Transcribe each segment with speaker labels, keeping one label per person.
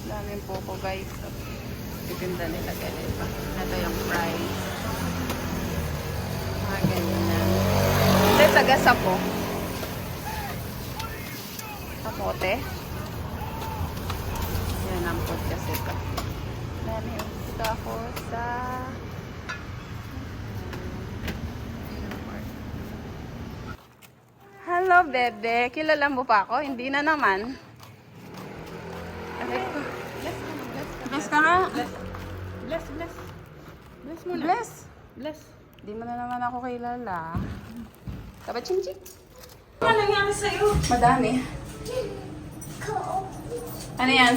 Speaker 1: Daming po guys. So, titinda nila ganito. Ito yung price. Mga ganyan na. Ito taga-sapo. Kamote. Yan ang food kasi ito. Dami yung dito ako sa hello, bebe. Kilala mo pa ako? Hindi na naman. Bless ka nga.
Speaker 2: Bless. Bless muna.
Speaker 1: Bless.
Speaker 2: Bless.
Speaker 1: Hindi mo na naman ako kilala. Taba, ching-ching.
Speaker 2: Ano nangyari sa'yo?
Speaker 1: Madami. Ano yan?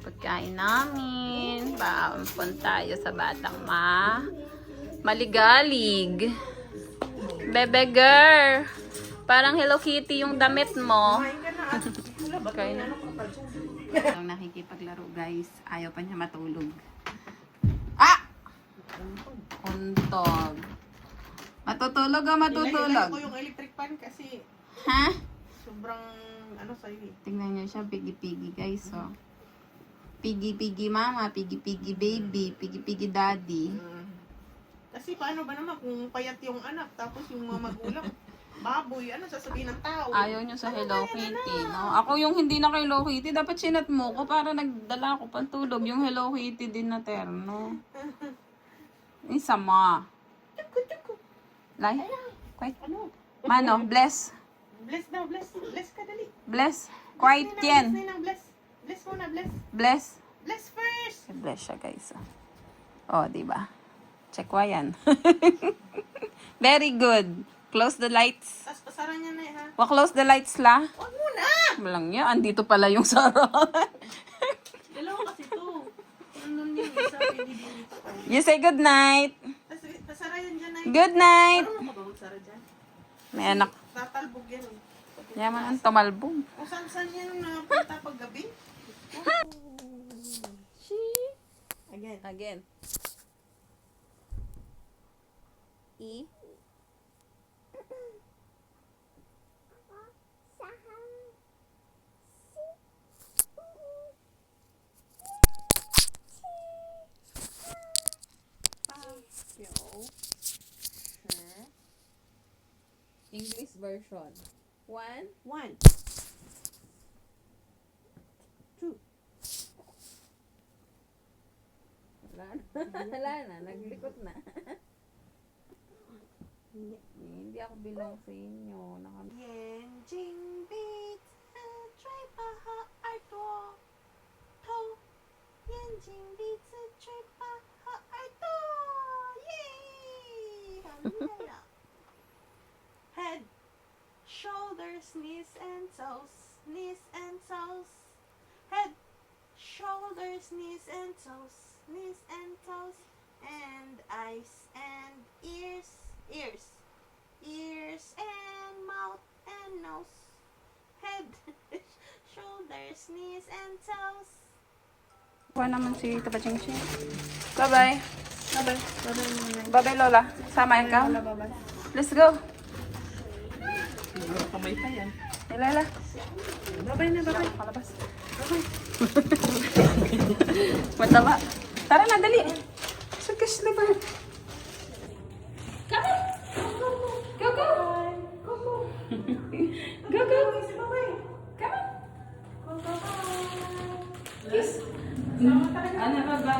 Speaker 1: Pagkain namin. Pampun tayo sa batang maligalig. Bebe girl. Parang Hello Kitty yung damit mo. Kain na. Ang nakikipaglaro guys. Ayaw pa niya matulog. Ah! Untog. Matutulog o matutulog?
Speaker 2: Ilagay ko yung electric fan kasi
Speaker 1: Ha?
Speaker 2: sobrang ano sa'yo eh.
Speaker 1: Tingnan niyo siya. Piggy-piggy guys. Oh. Piggy-piggy mama. Piggy-piggy baby. Piggy-piggy daddy.
Speaker 2: Kasi paano ba naman kung payat yung anak tapos yung mga magulang baboy, ano sasabihin ng tao?
Speaker 1: Ayaw niyo sa Hello Kitty, no? Ako yung hindi na kay Hello Kitty, dapat sinat mo ko para nagdala ako pantulog. Yung Hello Kitty din na terno. Isa ma. Lay? Quiet.
Speaker 2: Ano?
Speaker 1: Mano, bless.
Speaker 2: Bless daw, bless. Bless ka dali.
Speaker 1: Bless. Quiet yan.
Speaker 2: Bless. Bless muna, bless.
Speaker 1: Bless.
Speaker 2: Bless first.
Speaker 1: Bless siya guys. Oh, diba? Check wa yan. Very good. Close the lights.
Speaker 2: Tapos pasara niya na eh, ha?
Speaker 1: Close the lights la.
Speaker 2: Huwag muna!
Speaker 1: Walang niya. Andito pala yung Sarah.
Speaker 2: Dalawa kasi to. Nandun yung isa, pwede dito.
Speaker 1: You say good night.
Speaker 2: Tapos pasara yan dyan ay.
Speaker 1: Good night.
Speaker 2: Ano ka ba magsara dyan?
Speaker 1: May anak.
Speaker 2: Tatalbog yan eh.
Speaker 1: Yaman ang tumalbog.
Speaker 2: Kung saan yan napunta pag gabi? Again.
Speaker 1: Again. E. English version. 1,
Speaker 2: 1, 2.
Speaker 1: Wala na. Naglikot na. Hindi ako bilang sa inyo.
Speaker 2: Yanjing beats and try paha arto. To. Yanjing beats and try paha arto. Yay! Hallelujah. Head, shoulders, knees and toes. Knees and toes. Head, shoulders, knees and toes. Knees and toes. And eyes and ears. Ears and mouth and nose. Head, shoulders, knees and toes.
Speaker 1: Kuha naman si Taba Ching Ching. Bye-bye.
Speaker 2: Bye-bye. Bye-bye.
Speaker 1: Bye-bye, Lola. Sama ka.
Speaker 2: Bye-bye.
Speaker 1: Let's go.
Speaker 2: Kamay pa yan.
Speaker 1: Lala.
Speaker 2: Bye-bye na, bye-bye.
Speaker 1: Palabas. Mataba. Tara na, dali. Sukas na ba? Come on. Go, go. Go, go. Come on. Kiss. Ano ba ba?